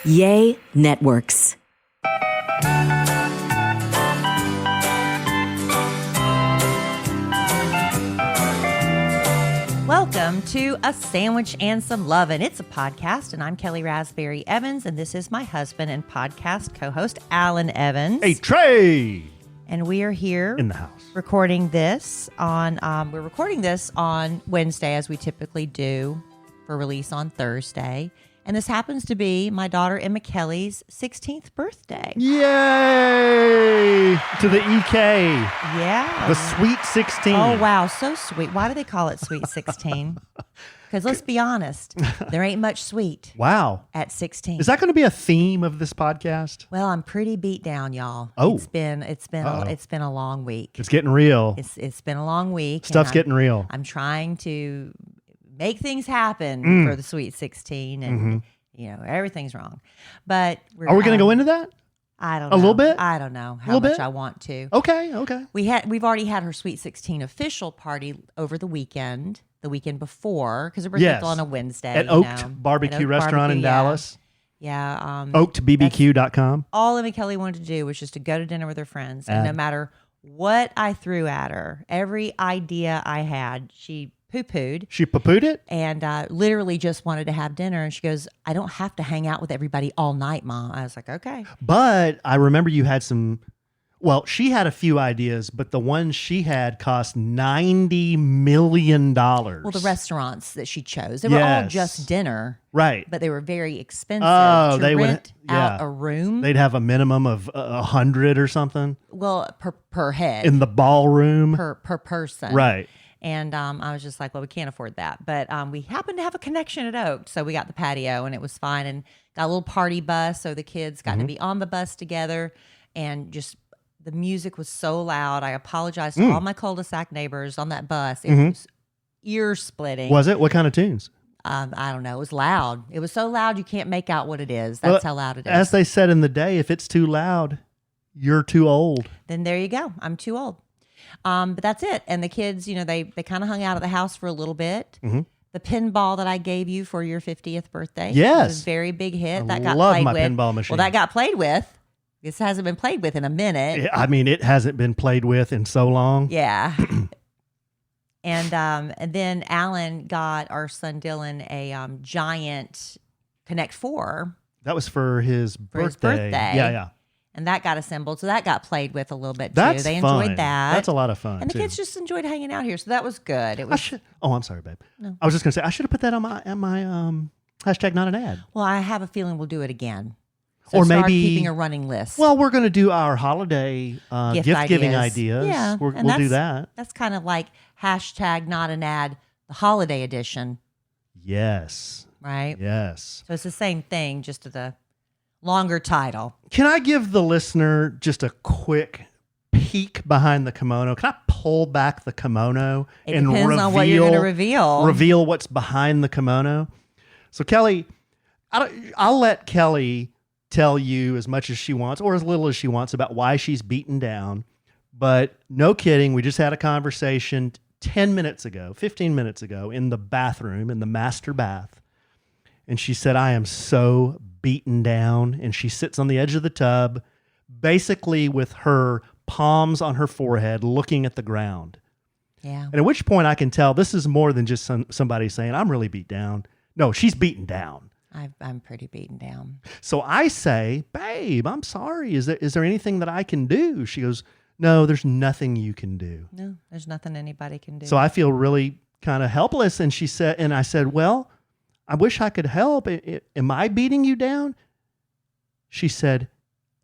Yay Networks. Welcome to A Sandwich and Some Lovin'. It's a podcast, and I'm Kellie Raspberry Evans, and this is my husband and podcast co-host, Alan Evans. Hey, Trey! And we are here In the house. recording this on, we're recording this on Wednesday, as we typically do, for release on Thursday. And this happens to be my daughter Emma Kellie's 16th birthday. Yay! To the EK. Yeah. The Sweet 16. Oh, wow. So sweet. Why do they call it Sweet 16? Because let's be honest, there ain't much sweet Wow. at 16. Is that going to be a theme of this podcast? Well, I'm pretty beat down, y'all. Oh. It's been a long week. It's getting real. It's been a long week. Stuff's getting real. I'm trying to make things happen for the Sweet 16, and you know everything's wrong. But Are we going to go into that? I don't know. A little bit? I don't know how Little much bit? I want to. Okay. We've already had her Sweet 16 official party over the weekend before, because her birthday Yes. fell on a Wednesday. At Oaked Barbecue Restaurant in Dallas. Yeah. OakedBBQ.com. All Emma Kellie wanted to do was just to go to dinner with her friends. And no matter what I threw at her, every idea I had, she poo-pooed. She poo-pooed it? And literally just wanted to have dinner. And she goes, I don't have to hang out with everybody all night, Mom. I was like, okay. But I remember you had some... Well, she had a few ideas, but the one she had cost $90 million. Well, the restaurants that she chose, they were all Yes. just dinner. Right. But they were very expensive Oh, to they would- rent out yeah. a room. They'd have a minimum of 100 or something Well, per head. in the ballroom. per person. Right. And I was just like, well, we can't afford that. But we happened to have a connection at Oak. So we got the patio and it was fine, and got a little party bus. So the kids got to be on the bus together, and just the music was so loud. I apologize to all my cul-de-sac neighbors on that bus. It was ear splitting. Was it? What kind of tunes? I don't know. It was loud. It was so loud you can't make out what it is. That's how loud it is. As they said in the day, if it's too loud, you're too old. Then there you go. I'm too old. But that's it. And the kids, you know, they kind of hung out at the house for a little bit. The pinball that I gave you for your 50th birthday Yes. was a very big hit. I That got love played my with. pinball machine. Well, that got played with. This hasn't been played with in a minute. I mean, it hasn't been played with in so long. Yeah. And then Alan got our son Dylan a giant Connect 4. That was for his birthday. Yeah. And that got assembled. So that got played with a little bit, too. That's They fun. enjoyed that. That's a lot of fun, And the too. kids just enjoyed hanging out here. So that was good. It was. I'm sorry, babe. No. I was just going to say, I should have put that on my hashtag not an ad. Well, I have a feeling we'll do it again. So Or start maybe- keeping a running list. Well, we're going to do our holiday gift-giving ideas. Yeah, We'll and do that. That's kind of like hashtag not an ad, the holiday edition, Yes. right? Yes. So it's the same thing, just to the longer title. Can I give the listener just a quick peek behind the kimono? Can I pull back the kimono It and depends on what you're going to reveal. reveal what's behind the kimono? So Kellie, I'll let Kellie tell you as much as she wants or as little as she wants about why she's beaten down. But no kidding, we just had a conversation 15 minutes ago in the bathroom, in the master bath. And she said, I am so beaten down. And she sits on the edge of the tub, basically with her palms on her forehead, looking at the ground. Yeah. And at which point I can tell this is more than just somebody saying, I'm really beat down. No, she's beaten down. I'm pretty beaten down. So I say, babe, I'm sorry. Is there anything that I can do? She goes, no, there's nothing you can do. No, there's nothing anybody can do. So I feel really kind of helpless. And I said, well, I wish I could help. Am I beating you down? She said,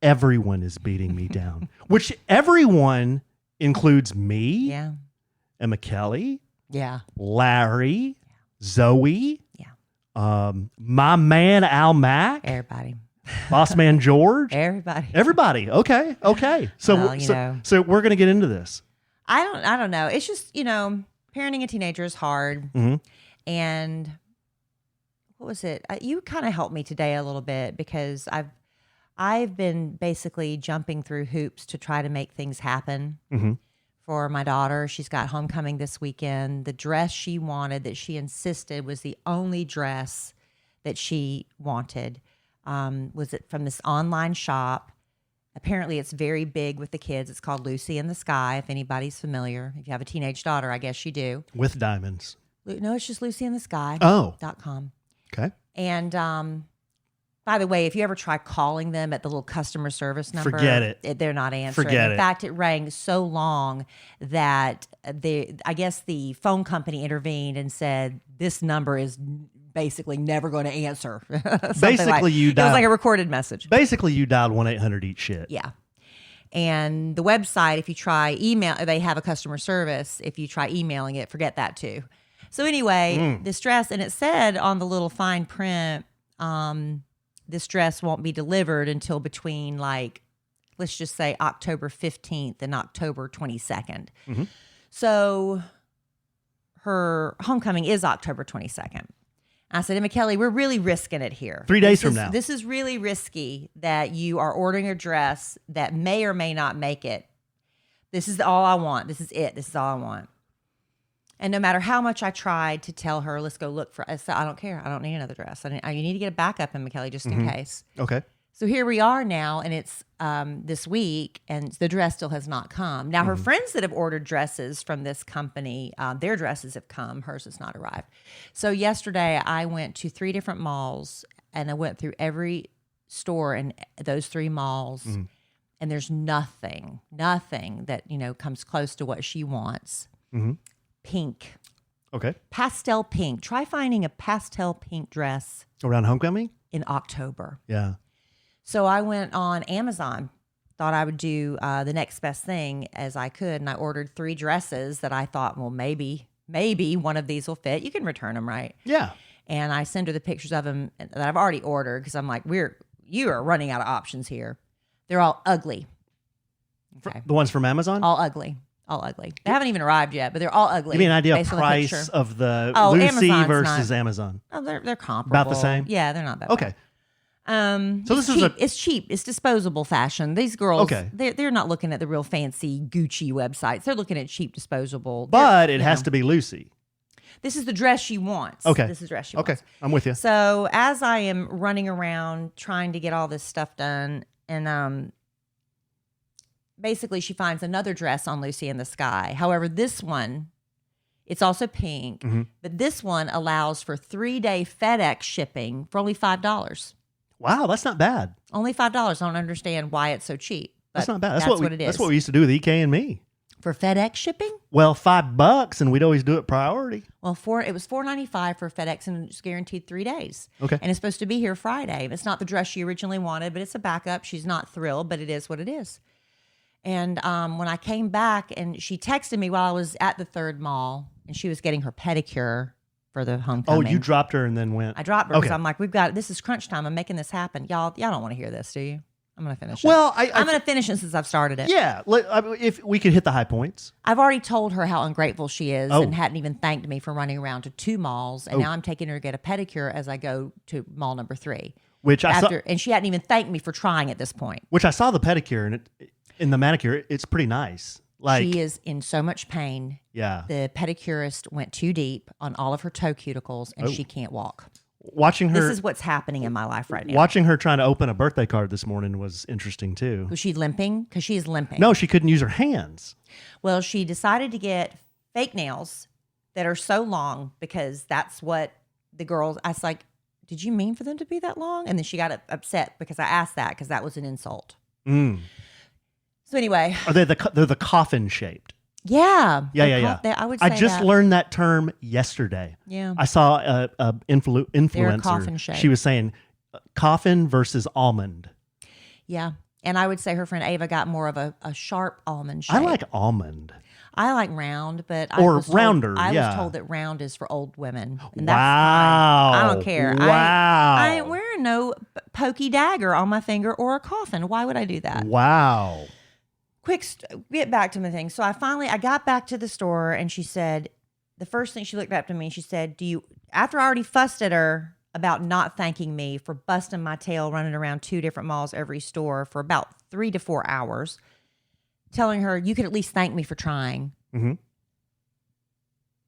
everyone is beating me down, which everyone includes me, Yeah. Emma Kellie, Yeah. Larry, Zoe, Yeah. my man, Al Mack, Everybody. boss man, George, Everybody. everybody. Okay. So, Well, you know. so we're going to get into this. I don't know. It's just, parenting a teenager is hard. And what was it? You kind of helped me today a little bit, because I've been basically jumping through hoops to try to make things happen for my daughter. She's got homecoming this weekend. The dress she wanted, that she insisted was the only dress that she wanted. Was it from this online shop? Apparently, it's very big with the kids. It's called Lucy in the Sky, if anybody's familiar. If you have a teenage daughter, I guess you do. With diamonds. No, it's just Lucy in the Sky. Oh. .com. Okay. And by the way, if you ever try calling them at the little customer service number, forget it. They're not answering. Forget in fact, it rang so long that I guess the phone company intervened and said, this number is basically never going to answer. Basically, it was like a recorded message. Basically, you dialed 1-800-EAT-SHIT. Yeah. And the website, if you try email, they have a customer service. If you try emailing it, forget that too. So anyway, this dress, and it said on the little fine print, this dress won't be delivered until between let's just say October 15th and October 22nd. Mm-hmm. So her homecoming is October 22nd. I said, Emma Kellie, we're really risking it here. 3 days from now. This is really risky that you are ordering a dress that may or may not make it. This is all I want. This is it. This is all I want. And no matter how much I tried to tell her, let's go look for, I said, I don't care. I don't need another dress. You need to get a backup, Emma Kellie, just in case. Okay. So here we are now, and it's this week, and the dress still has not come. Now, her friends that have ordered dresses from this company, their dresses have come. Hers has not arrived. So yesterday, I went to 3 different malls, and I went through every store in those 3 malls, and there's nothing that, comes close to what she wants. Mm-hmm. Pink. Okay. Pastel pink. Try finding a pastel pink dress. Around homecoming? In October. Yeah. So I went on Amazon, thought I would do the next best thing as I could, and I ordered 3 dresses that I thought, well, maybe one of these will fit. You can return them, right? Yeah. And I send her the pictures of them that I've already ordered because I'm like, you are running out of options here. They're all ugly. Okay. The ones from Amazon? All ugly. All ugly. They haven't even arrived yet, but they're all ugly. Give me an idea of based on the price picture. of the Oh, Lucy Amazon's versus not- Amazon. Oh, they're comparable. About the same? Yeah, they're not that Okay. bad. So it's this is cheap. It's cheap. It's disposable fashion. These girls, Okay. they're not looking at the real fancy Gucci websites. They're looking at cheap disposable. But it has to be Lucy. This is the dress she wants. Okay. This is the dress she Okay. wants. I'm with you. So as I am running around trying to get all this stuff done, and basically she finds another dress on Lucy in the Sky. However, this one, it's also pink, but this one allows for 3-day FedEx shipping for only $5. Wow, that's not bad. Only $5. I don't understand why it's so cheap. But That's not bad. That's what it is. That's what we used to do with EK and me. For FedEx shipping? Well, $5, and we'd always do it priority. Well, it was $4.95 for FedEx, and it's guaranteed 3 days. Okay. And it's supposed to be here Friday. It's not the dress she originally wanted, but it's a backup. She's not thrilled, but it is what it is. And when I came back, and she texted me while I was at the 3rd mall, and she was getting her pedicure for the homecoming. Oh, you dropped her and then went. I dropped her because Okay. I'm like, this is crunch time. I'm making this happen. Y'all don't want to hear this, do you? I'm going to finish Well, it. I'm going to finish it since I've started it. Yeah, if we could hit the high points. I've already told her how ungrateful she is Oh. and hadn't even thanked me for running around to 2 malls. And now I'm taking her to get a pedicure as I go to mall number 3. Which I saw. And she hadn't even thanked me for trying at this point. Which I saw the pedicure and in the manicure, it's pretty nice. She is in so much pain. Yeah. The pedicurist went too deep on all of her toe cuticles, and she can't walk. Watching her. This is what's happening in my life right now. Watching her trying to open a birthday card this morning was interesting too. Was she limping? Because she is limping. No, she couldn't use her hands. Well, she decided to get fake nails that are so long because that's what the girls, I was like, did you mean for them to be that long? And then she got upset because I asked that because that was an insult. So anyway. Are they're the coffin shaped? Yeah. Yeah. I would say I just that. learned that term yesterday. Yeah. I saw a influencer. coffin shaped. She was saying coffin versus almond. Yeah. And I would say her friend Ava got more of a sharp almond shape. I like almond. I like round, but Or I was rounder, I yeah. was told that round is for old women. And that's Wow. fine. I don't care. Wow. I ain't wearing no pokey dagger on my finger or a coffin. Why would I do that? Wow. Get back to my thing. So I got back to the store, and she said, the first thing she looked up to me, she said, after I already fussed at her about not thanking me for busting my tail running around 2 different malls every store for about 3 to 4 hours, telling her, you could at least thank me for trying. Mm-hmm.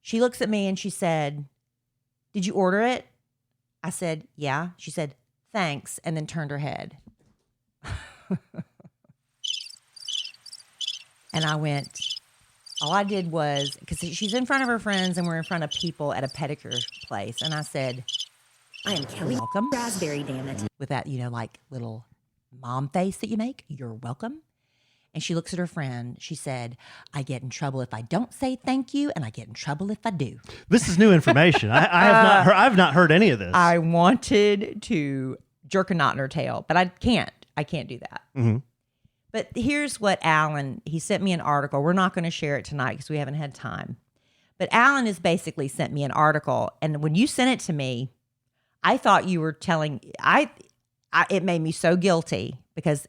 She looks at me and she said, did you order it? I said, yeah. She said, thanks, and then turned her head. And I went, all I did was, because she's in front of her friends and we're in front of people at a pedicure place. And I said, I am Kellie. welcome. Raspberry, damn it. With that, like little mom face that you make, you're welcome. And she looks at her friend. She said, I get in trouble if I don't say thank you, and I get in trouble if I do. This is new information. I've not heard any of this. I wanted to jerk a knot in her tail, but I can't. I can't do that. Mm-hmm. But here's what Alan, he sent me an article. We're not going to share it tonight because we haven't had time. But Alan has basically sent me an article. And when you sent it to me, I thought you were telling, it made me so guilty because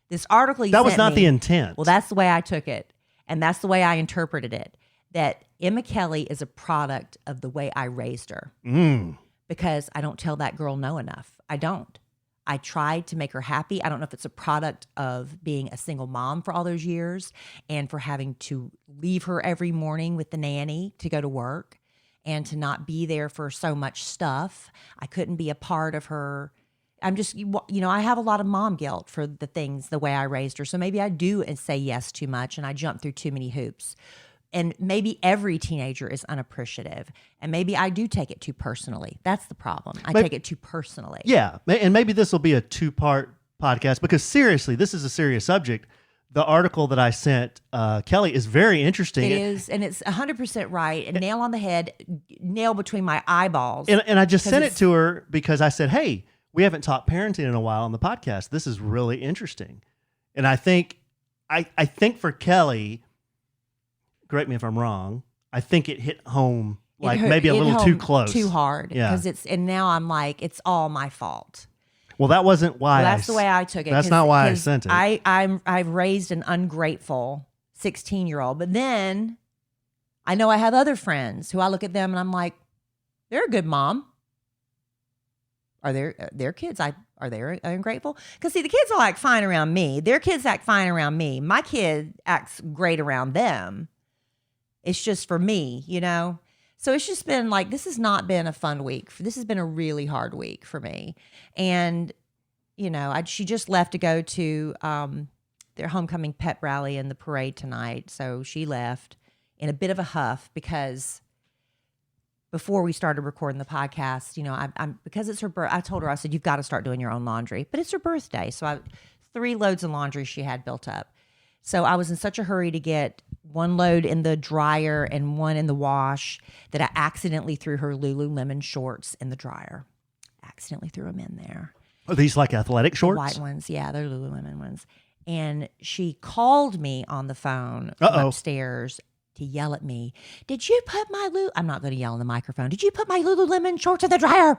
this article that was not the intent. Well, that's the way I took it. And that's the way I interpreted it. That Emma Kellie is a product of the way I raised her. Because I don't tell that girl no enough. I don't. I tried to make her happy. I don't know if it's a product of being a single mom for all those years and for having to leave her every morning with the nanny to go to work and to not be there for so much stuff. I couldn't be a part of her. I'm just, I have a lot of mom guilt for the things, the way I raised her. So maybe I do and say yes too much and I jump through too many hoops. And maybe every teenager is unappreciative. And maybe I do take it too personally. That's the problem. I take it too personally. Yeah. And maybe this will be a 2-part podcast because seriously, this is a serious subject. The article that I sent Kellie is very interesting. It is. And it's 100% right. And nail on the head, nail between my eyeballs. And I just sent it to her because I said, hey, we haven't talked parenting in a while on the podcast. This is really interesting. And I think for Kellie, correct me if I'm wrong, I think it hit home maybe a little too close. Too hard. Yeah. And now I'm like, it's all my fault. Well, that wasn't why. That's the way I took it. That's not why I sent it. I've raised an ungrateful 16-year-old, but then I know I have other friends who I look at them and I'm like, they're a good mom. Are their kids? Are they ungrateful? Because see, the kids will act fine around me. Their kids act fine around me. My kid acts great around them. It's just for me, So it's just been like, this has not been a fun week. This has been a really hard week for me. And, she just left to go to their homecoming pep rally and the parade tonight. So she left in a bit of a huff because before we started recording the podcast, I'm because it's her birthday. I told her, I said, you've got to start doing your own laundry. But it's her birthday. So 3 loads of laundry she had built up. So I was in such a hurry to get 1 load in the dryer and 1 in the wash that I accidentally threw her Lululemon shorts in the dryer. Accidentally threw them in there. Are these like athletic shorts? The white ones. Yeah, they're Lululemon ones. And she called me on the phone from upstairs to yell at me. Did you put I'm not going to yell in the microphone. Did you put my Lululemon shorts in the dryer?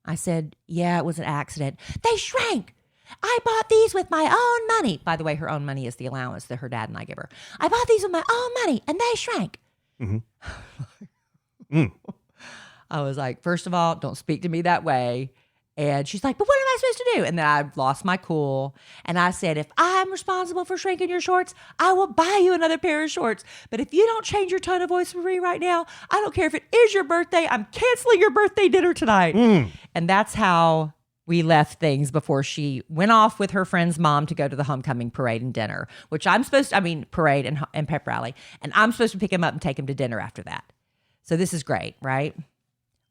I said, yeah, it was an accident. They shrank. I bought these with my own money. By the way, her own money is the allowance that her dad and I give her. I bought these with my own money and they shrank. Mm-hmm. I was like, first of all, don't speak to me that way. And she's like, but what am I supposed to do? And then I lost my cool. And I said, if I'm responsible for shrinking your shorts, I will buy you another pair of shorts. But if you don't change your tone of voice for me right now, I don't care if it is your birthday. I'm canceling your birthday dinner tonight. And that's how we left things before she went off with her friend's mom to go to the homecoming parade and dinner, which parade and pep rally. And I'm supposed to pick him up and take him to dinner after that. So this is great, right?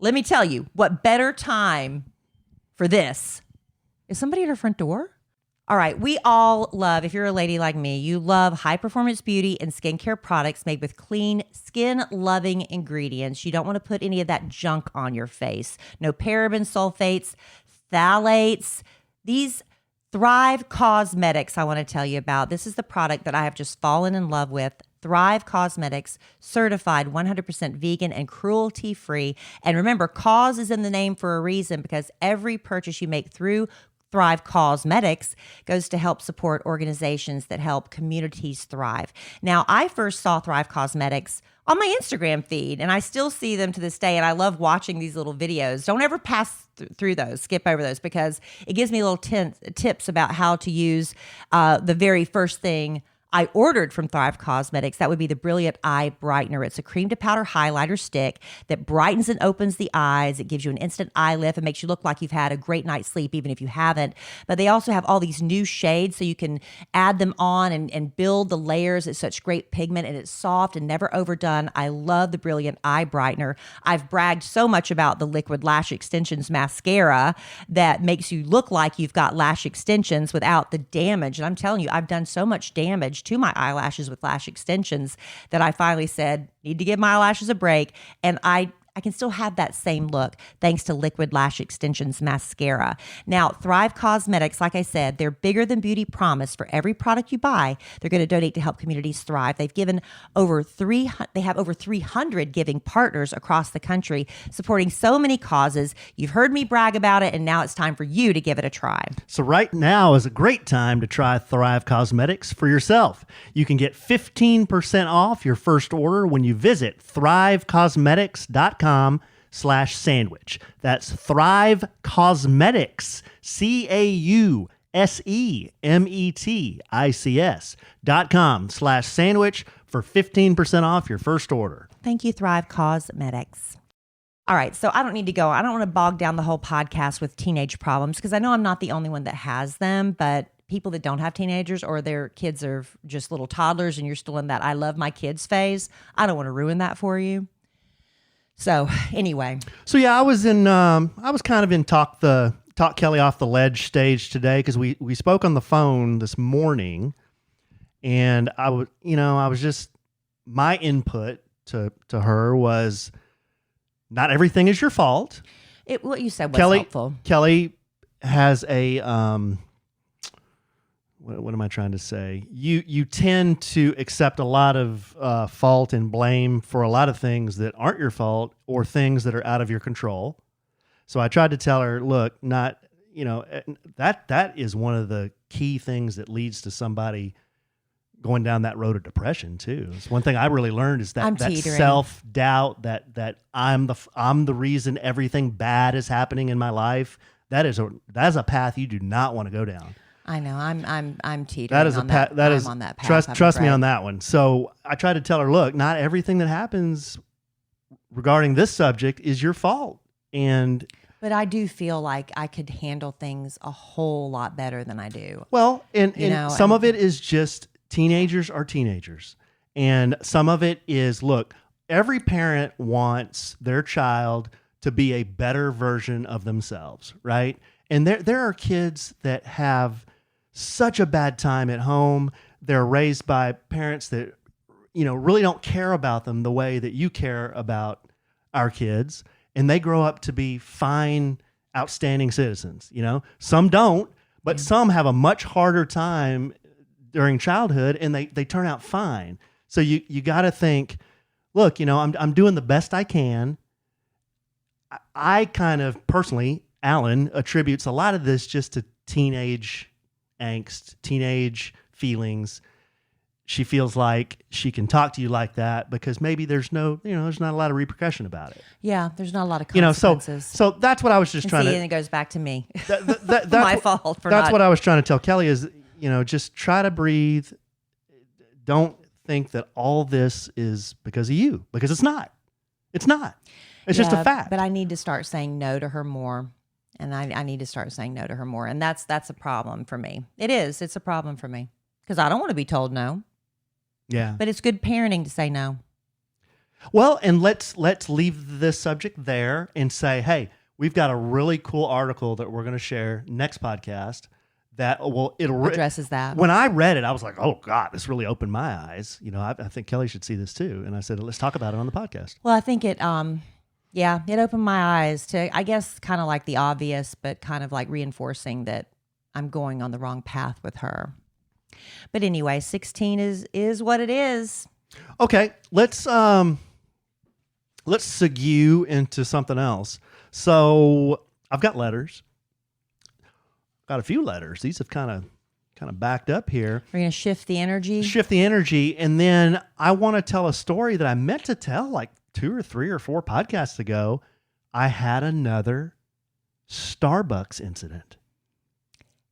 Let me tell you, what better time for this? Is somebody at our front door? All right, we all love, if you're a lady like me, you love high-performance beauty and skincare products made with clean, skin-loving ingredients. You don't want to put any of that junk on your face. No parabens, sulfates, phthalates. These Thrive Cosmetics I want to tell you about. This is the product that I have just fallen in love with. Thrive Cosmetics, certified 100% vegan and cruelty-free. And remember, cause is in the name for a reason because every purchase you make through Thrive Cosmetics goes to help support organizations that help communities thrive. Now, I first saw Thrive Cosmetics on my Instagram feed, and I still see them to this day, and I love watching these little videos. Don't ever pass through those, skip over those, because it gives me little tips about how to use the very first thing I ordered from Thrive Cosmetics. That would be the Brilliant Eye Brightener. It's a cream to powder highlighter stick that brightens and opens the eyes. It gives you an instant eye lift and makes you look like you've had a great night's sleep, even if you haven't. But they also have all these new shades so you can add them on and build the layers. It's such great pigment and it's soft and never overdone. I love the Brilliant Eye Brightener. I've bragged so much about the Liquid Lash Extensions mascara that makes you look like you've got lash extensions without the damage. And I'm telling you, I've done so much damage to my eyelashes with lash extensions that I finally said, need to give my eyelashes a break. And I can still have that same look thanks to Liquid Lash Extensions mascara. Now, Thrive Cosmetics, like I said, they're bigger than beauty promise. For every product you buy, they're going to donate to help communities thrive. They have over 300 giving partners across the country, supporting so many causes. You've heard me brag about it, and now it's time for you to give it a try. So right now is a great time to try Thrive Cosmetics for yourself. You can get 15% off your first order when you visit thrivecosmetics.com/sandwich. That's Thrive Cosmetics, CAUSEMETICS.com/sandwich for 15% off your first order. Thank you, Thrive Cosmetics. All right, so I don't need to go. I don't want to bog down the whole podcast with teenage problems because I know I'm not the only one that has them, but people that don't have teenagers or their kids are just little toddlers and you're still in that I love my kids phase, I don't want to ruin that for you. So anyway. So yeah, I was kind of in talk Kellie off the ledge stage today because we spoke on the phone this morning, and my input to her was not everything is your fault. What you said was helpful. Kellie has a what am I trying to say? You tend to accept a lot of fault and blame for a lot of things that aren't your fault or things that are out of your control. So I tried to tell her, look, that is one of the key things that leads to somebody going down that road of depression too. It's one thing I really learned is that self-doubt, that I'm the reason everything bad is happening in my life. That's a path you do not want to go down. I know. I'm teetering. That is on that is on that path. Trust me on that one. So I tried to tell her, look, not everything that happens regarding this subject is your fault. But I do feel like I could handle things a whole lot better than I do. Well, and some of it is just teenagers are teenagers. And some of it is, look, every parent wants their child to be a better version of themselves, right? And there are kids that have such a bad time at home. They're raised by parents that, really don't care about them the way that you care about our kids. And they grow up to be fine, outstanding citizens. Some don't, but some have a much harder time during childhood and they turn out fine. So you got to think, look, I'm doing the best I can. I kind of personally, Alan attributes a lot of this just to teenage angst, teenage feelings. She feels like she can talk to you like that because maybe there's not a lot of repercussion about it. Yeah, there's not a lot of consequences. So that's what I was just trying to. And it goes back to me. That's my fault for That's what I was trying to tell Kellie is, just try to breathe. Don't think that all this is because of you, because it's not. It's not. It's just a fact. But I need to start saying no to her more. And I need to start saying no to her more. And that's a problem for me. It is. It's a problem for me because I don't want to be told no. Yeah. But it's good parenting to say no. Well, and let's leave this subject there and say, hey, we've got a really cool article that we're going to share next podcast that addresses that. When I read it, I was like, oh God, this really opened my eyes. I think Kellie should see this too. And I said, let's talk about it on the podcast. Well, I think it opened my eyes to, I guess, kind of like the obvious, but kind of like reinforcing that I'm going on the wrong path with her. But anyway, 16 is what it is. Okay, let's segue into something else. So I've got letters. Got a few letters. These have kind of backed up here. We're going to shift the energy. And then I want to tell a story that I meant to tell like 2 or 3 or 4 podcasts ago. I had another Starbucks incident.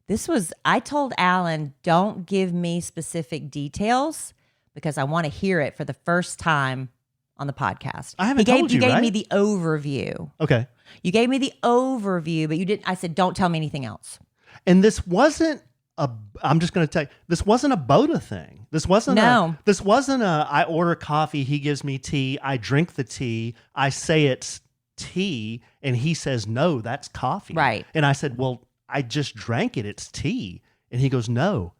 I told Alan, don't give me specific details because I want to hear it for the first time on the podcast. I haven't told you, gave right? me the overview. Okay. You gave me the overview, but you didn't. I said, don't tell me anything else. And this wasn't I'm just going to tell you, this wasn't a Boda thing. This wasn't I order coffee, he gives me tea, I drink the tea, I say it's tea, and he says, no, that's coffee. Right. And I said, well, I just drank it, it's tea. And he goes, no,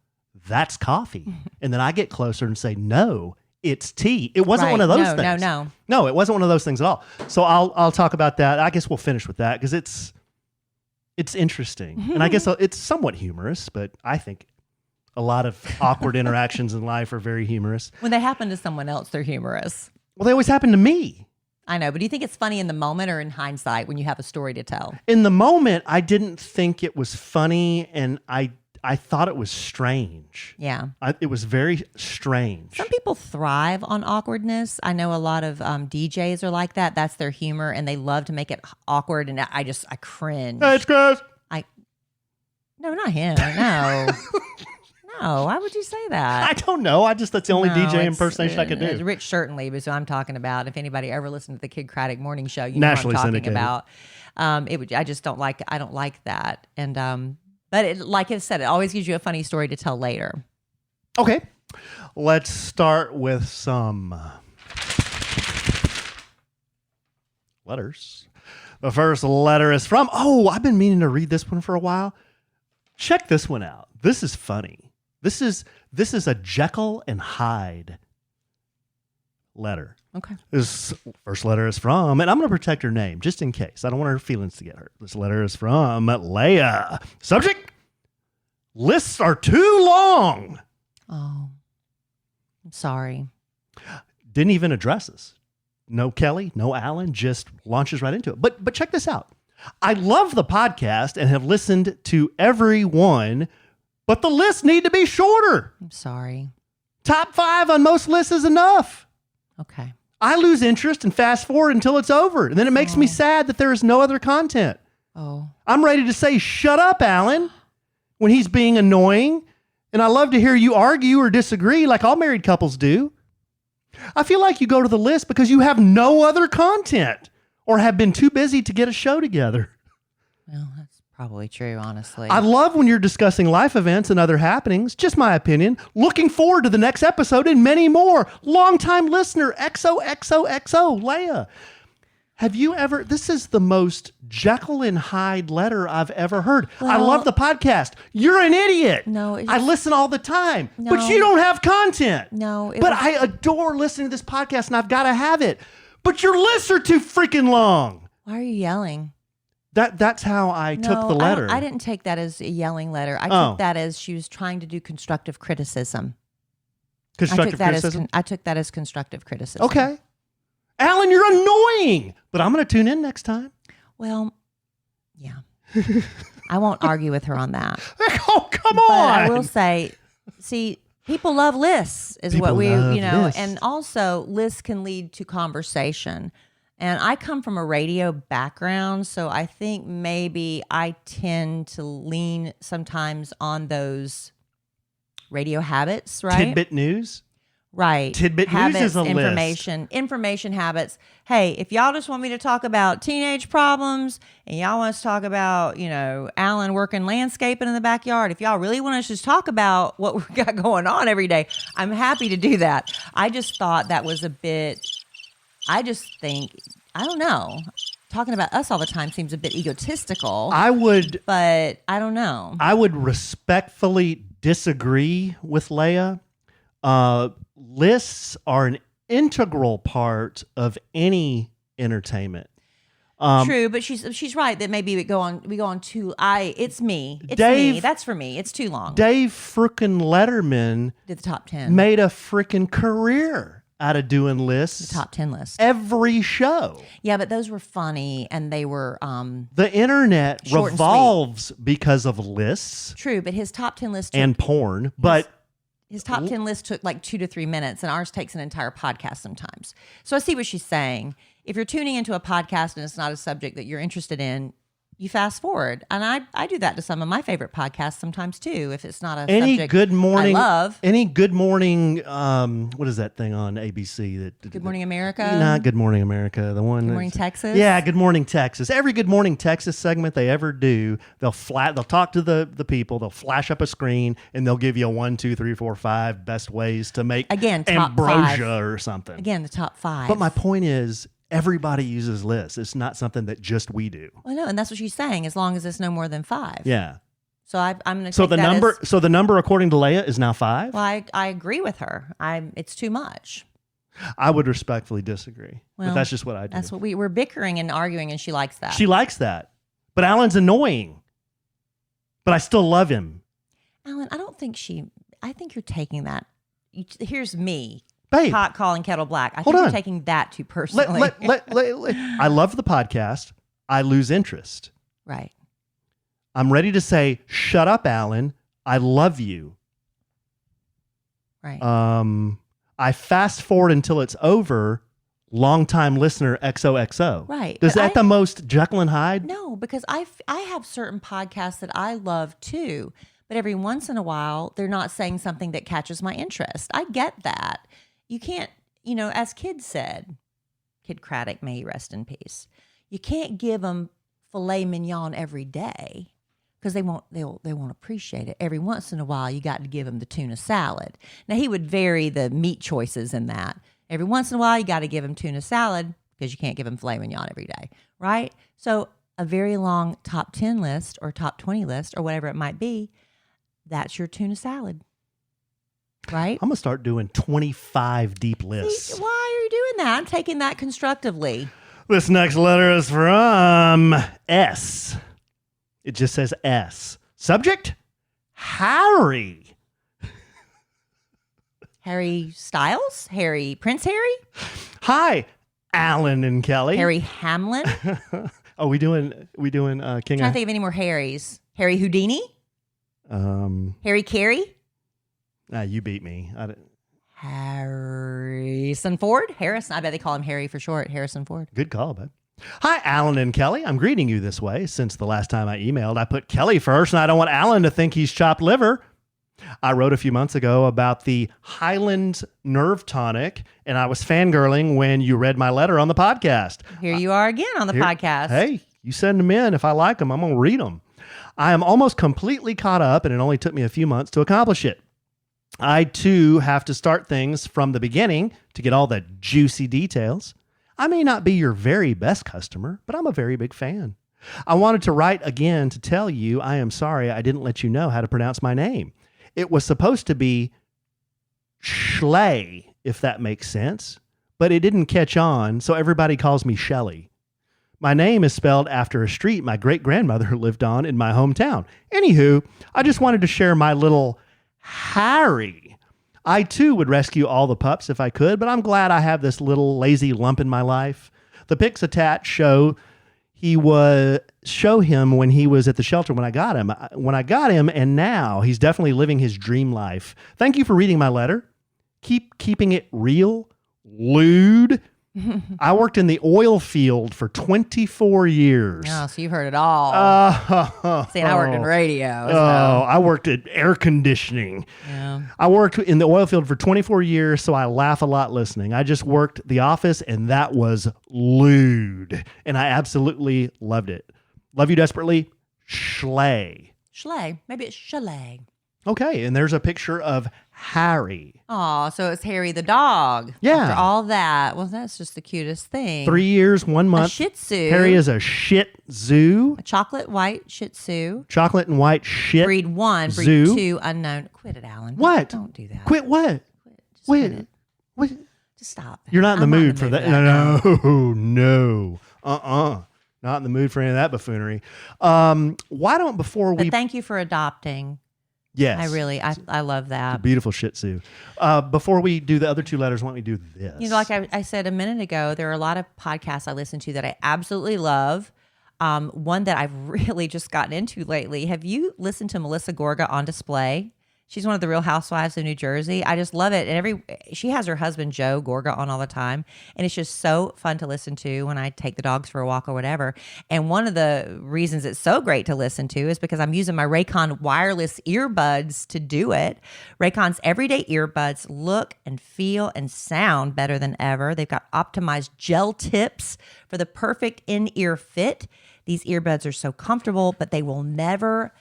that's coffee. And then I get closer and say, no, it's tea. It wasn't one of those things. No, it wasn't one of those things at all. So I'll talk about that. I guess we'll finish with that because it's interesting. And I guess it's somewhat humorous, but I think a lot of awkward interactions in life are very humorous. When they happen to someone else, they're humorous. Well, they always happen to me. I know, but do you think it's funny in the moment or in hindsight when you have a story to tell? In the moment, I didn't think it was funny, and I thought it was strange. Yeah. It was very strange. Some people thrive on awkwardness. I know a lot of DJs are like that. That's their humor, and they love to make it awkward, and I cringe. Hey, it's Chris. No, not him. No. No, why would you say that? I don't know. That's the only DJ impersonation I could do. Rich certainly was who I'm talking about. If anybody ever listened to the Kid Craddock morning show, you know Nationally what I'm talking syndicated. about. I just don't like. I don't like that. And but like I said, it always gives you a funny story to tell later. Okay, let's start with some letters. The first letter is from. Oh, I've been meaning to read this one for a while. Check this one out. This is funny. This is a Jekyll and Hyde letter. Okay. This first letter is from, and I'm going to protect her name just in case. I don't want her feelings to get hurt. This letter is from Leah. Subject: lists are too long. Oh, I'm sorry. Didn't even address us. No Kelly, no Alan, just launches right into it. But check this out. I love the podcast and have listened to every one, but the lists need to be shorter. I'm sorry. Top 5 on most lists is enough. Okay. I lose interest and fast forward until it's over. And then it makes me sad that there is no other content. Oh. I'm ready to say, shut up, Alan, when he's being annoying. And I love to hear you argue or disagree like all married couples do. I feel like you go to the list because you have no other content or have been too busy to get a show together. Well, that's probably true, honestly. I love when you're discussing life events and other happenings. Just my opinion. Looking forward to the next episode and many more. Longtime listener, XOXOXO, Leah. Have you ever, this is the most Jekyll and Hyde letter I've ever heard. I love the podcast. You're an idiot. No. I listen all the time, No. but you don't have content. No. But I adore listening to this podcast and I've got to have it. But your lists are too freaking long. Why are you yelling? That's how I took the letter. I didn't take that as a yelling letter. I took that as she was trying to do constructive criticism. Constructive criticism? I took that as constructive criticism. Okay. Alan, you're annoying, but I'm going to tune in next time. Well, yeah. I won't argue with her on that. Oh, come But on. I will say, see, people love lists is People what we, love lists. lists. And also lists can lead to conversation. And I come from a radio background, so I think maybe I tend to lean sometimes on those radio habits, right? Tidbit news? Right. Tidbit news habits, is a list. information habits. Hey, if y'all just want me to talk about teenage problems and y'all want us to talk about, Alan working landscaping in the backyard, if y'all really want us to just talk about what we got going on every day, I'm happy to do that. I just thought that was a bit, I don't know. Talking about us all the time seems a bit egotistical. But I don't know. I would respectfully disagree with Leah. Lists are an integral part of any entertainment. True, but she's right that maybe we go on too. It's me. That's for me. It's too long. Dave frickin' Letterman Did the top 10. made a frickin' career out of doing lists. The top 10 list. Every show. Yeah, but those were funny and they were The internet short and revolves because of lists true, but his top 10 list took, and porn, but his top 10 list took like 2 to 3 minutes and ours takes an entire podcast sometimes. So I see what she's saying. If you're tuning into a podcast and it's not a subject that you're interested in, you fast forward. And I do that to some of my favorite podcasts sometimes too, if it's not a Any subject Good Morning, I love. Any Good Morning, what is that thing on ABC? Good Morning America. Not Good Morning America. The one. Good Morning Texas. Yeah, Good Morning Texas. Every Good Morning Texas segment they ever do, they'll talk to the people, they'll flash up a screen, and they'll give you a 1, 2, 3, 4, 5 best ways to make Again, top ambrosia 5. or something. Again, the top 5. But my point is, everybody uses lists. It's not something that just we do. Well, no, and that's what she's saying. As long as it's no more than 5. Yeah. So I'm going to. So the number. So the number, according to Leia, is now 5. Well, I agree with her. It's too much. I would respectfully disagree, but Well, that's just what I do. That's what we're bickering and arguing, and she likes that. She likes that, but Alan's annoying. But I still love him. Alan, I don't think I think you're taking that. Here's me. Babe, Pot calling kettle black. I hold think on. you're taking that too personally. I love the podcast. I lose interest. Right. I'm ready to say, shut up, Alan. I love you. Right. I fast forward until it's over. Longtime listener XOXO. Right. Is But that the most Jekyll and Hyde? No, because I have certain podcasts that I love too, but every once in a while they're not saying something that catches my interest. I get that. You can't, as kids said, Kid Craddock, may he rest in peace. You can't give them filet mignon every day because they won't appreciate it. Every once in a while, you got to give them the tuna salad. Now he would vary the meat choices in that. Every once in a while, you got to give them tuna salad because you can't give them filet mignon every day, right? So a very long top 10 list or top 20 list or whatever it might be, that's your tuna salad, right? I'm going to start doing 25 deep lists. See, why are you doing that? I'm taking that constructively. This next letter is from S. It just says S. Subject? Harry. Harry Styles? Prince Harry? Hi, Alan and Kellie. Harry Hamlin? Oh, we doing King I'm trying to think of any more Harrys. Harry Houdini? Harry Carey? You beat me. Harrison Ford? Harrison. I bet they call him Harry for short. Harrison Ford. Good call, bud. Hi, Alan and Kellie. I'm greeting you this way. Since the last time I emailed, I put Kellie first, and I don't want Alan to think he's chopped liver. I wrote a few months ago about the Highland Nerve Tonic, and I was fangirling when you read my letter on the podcast. Here you are again on the podcast. Hey, you send them in. If I like them, I'm going to read them. I am almost completely caught up, and it only took me a few months to accomplish it. I, too, have to start things from the beginning to get all the juicy details. I may not be your very best customer, but I'm a very big fan. I wanted to write again to tell you I am sorry I didn't let you know how to pronounce my name. It was supposed to be Schley, if that makes sense, but it didn't catch on, so everybody calls me Shelly. My name is spelled after a street my great-grandmother lived on in my hometown. Anywho, I just wanted to share my little Harry. I, too, would rescue all the pups if I could, but I'm glad I have this little lazy lump in my life. The pics attached show him when he was at the shelter when I got him, and now he's definitely living his dream life. Thank you for reading my letter. Keep keeping it real, lewd. I worked in the oil field for 24 years. Oh, so you've heard it all. See, I worked in radio. So. I worked at air conditioning. Yeah. I worked in the oil field for 24 years, so I laugh a lot listening. I just worked the office, and that was lewd. And I absolutely loved it. Love you desperately, Schley. Schley. Maybe it's Chalet. Okay, and there's a picture of Harry. Oh, so it's Harry the dog. Yeah. After all that. Well, that's just the cutest thing. 3 years, 1 month. A Shih Tzu. Harry is a Shih Tzu. A chocolate white Shih Tzu. Chocolate and white Shih Breed 1, breed Zoo. 2, unknown. Quit it, Alan. What? Don't do that. Quit what? Quit. Just Wait. quit it. What? Just stop. You're not in the I'm mood for that. now. No. Not in the mood for any of that buffoonery. Why don't before But we... thank you for adopting. Yes. I love that. Beautiful Shih Tzu. Before we do the other 2 letters, why don't we do this? Like I said a minute ago, there are a lot of podcasts I listen to that I absolutely love. One that I've really just gotten into lately. Have you listened to Melissa Gorga on Display? She's one of the Real Housewives of New Jersey. I just love it. And she has her husband Joe Gorga on all the time, and it's just so fun to listen to when I take the dogs for a walk or whatever. And one of the reasons it's so great to listen to is because I'm using my Raycon wireless earbuds to do it. Raycon's everyday earbuds look and feel and sound better than ever. They've got optimized gel tips for the perfect in-ear fit. These earbuds are so comfortable, but they will never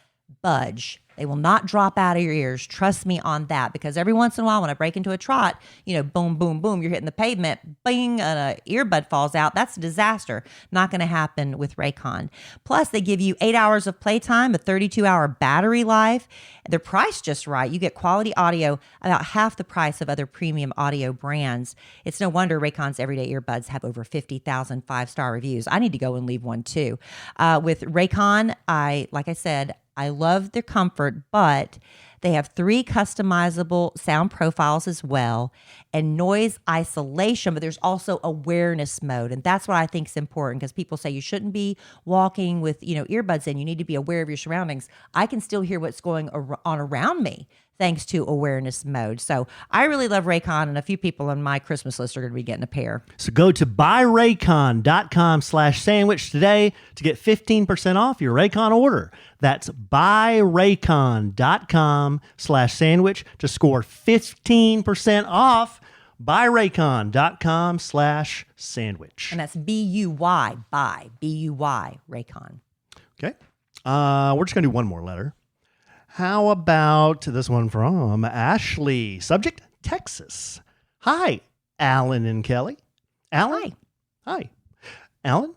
budge. They will not drop out of your ears. Trust me on that, because every once in a while when I break into a trot, boom, boom, boom, you're hitting the pavement, bing, and an earbud falls out. That's a disaster. Not going to happen with Raycon. Plus, they give you 8 hours of playtime, a 32-hour battery life. They're priced just right. You get quality audio about half the price of other premium audio brands. It's no wonder Raycon's everyday earbuds have over 50,000 five-star reviews. I need to go and leave one too. With Raycon, like I said, I love their comfort, but they have 3 customizable sound profiles as well and noise isolation, but there's also awareness mode. And that's what I think is important, because people say you shouldn't be walking with, earbuds in. You need to be aware of your surroundings. I can still hear what's going on around me thanks to awareness mode. So I really love Raycon, and a few people on my Christmas list are going to be getting a pair. So go to buyraycon.com/sandwich today to get 15% off your Raycon order. That's buyraycon.com/sandwich to score 15% off. Buyraycon.com/sandwich. And that's B-U-Y, B-U-Y, Raycon. Okay. We're just going to do one more letter. How about this one from Ashley? Subject, Texas. Hi, Alan and Kelly. Alan? Hi. Alan?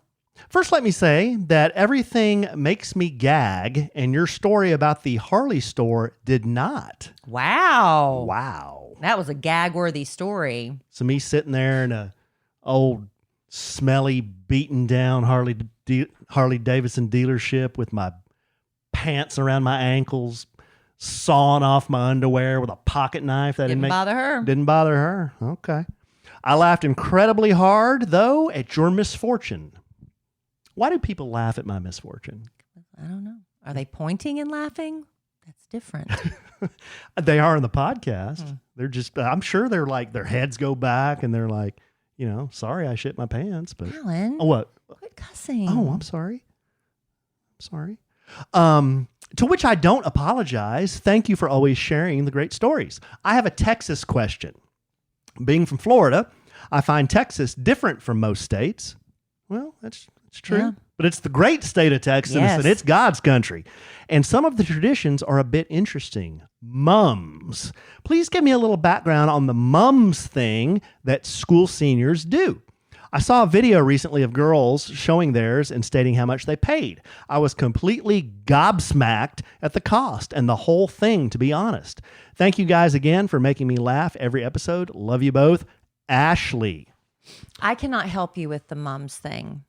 First, let me say that everything makes me gag, and your story about the Harley store did not. Wow. That was a gag-worthy story. So me sitting there in a old, smelly, beaten down Harley Davidson dealership with my pants around my ankles, sawing off my underwear with a pocket knife. That Didn't bother her. Didn't bother her. Okay. I laughed incredibly hard, though, at your misfortune. Why do people laugh at my misfortune? I don't know. Are they pointing and laughing? That's different. They are in the podcast. They're just, I'm sure they're like, their heads go back and they're like, sorry I shit my pants. But Alan. Oh, what? Quit cussing. Oh, I'm sorry. To which I don't apologize. Thank you for always sharing the great stories. I have a Texas question. Being from Florida, I find Texas different from most states. Well, that's true. Yeah. But it's the great state of Texas, and it's God's country. And some of the traditions are a bit interesting. Mums. Please give me a little background on the mums thing that school seniors do. I saw a video recently of girls showing theirs and stating how much they paid. I was completely gobsmacked at the cost and the whole thing, to be honest. Thank you guys again for making me laugh every episode. Love you both. Ashley. I cannot help you with the mums thing.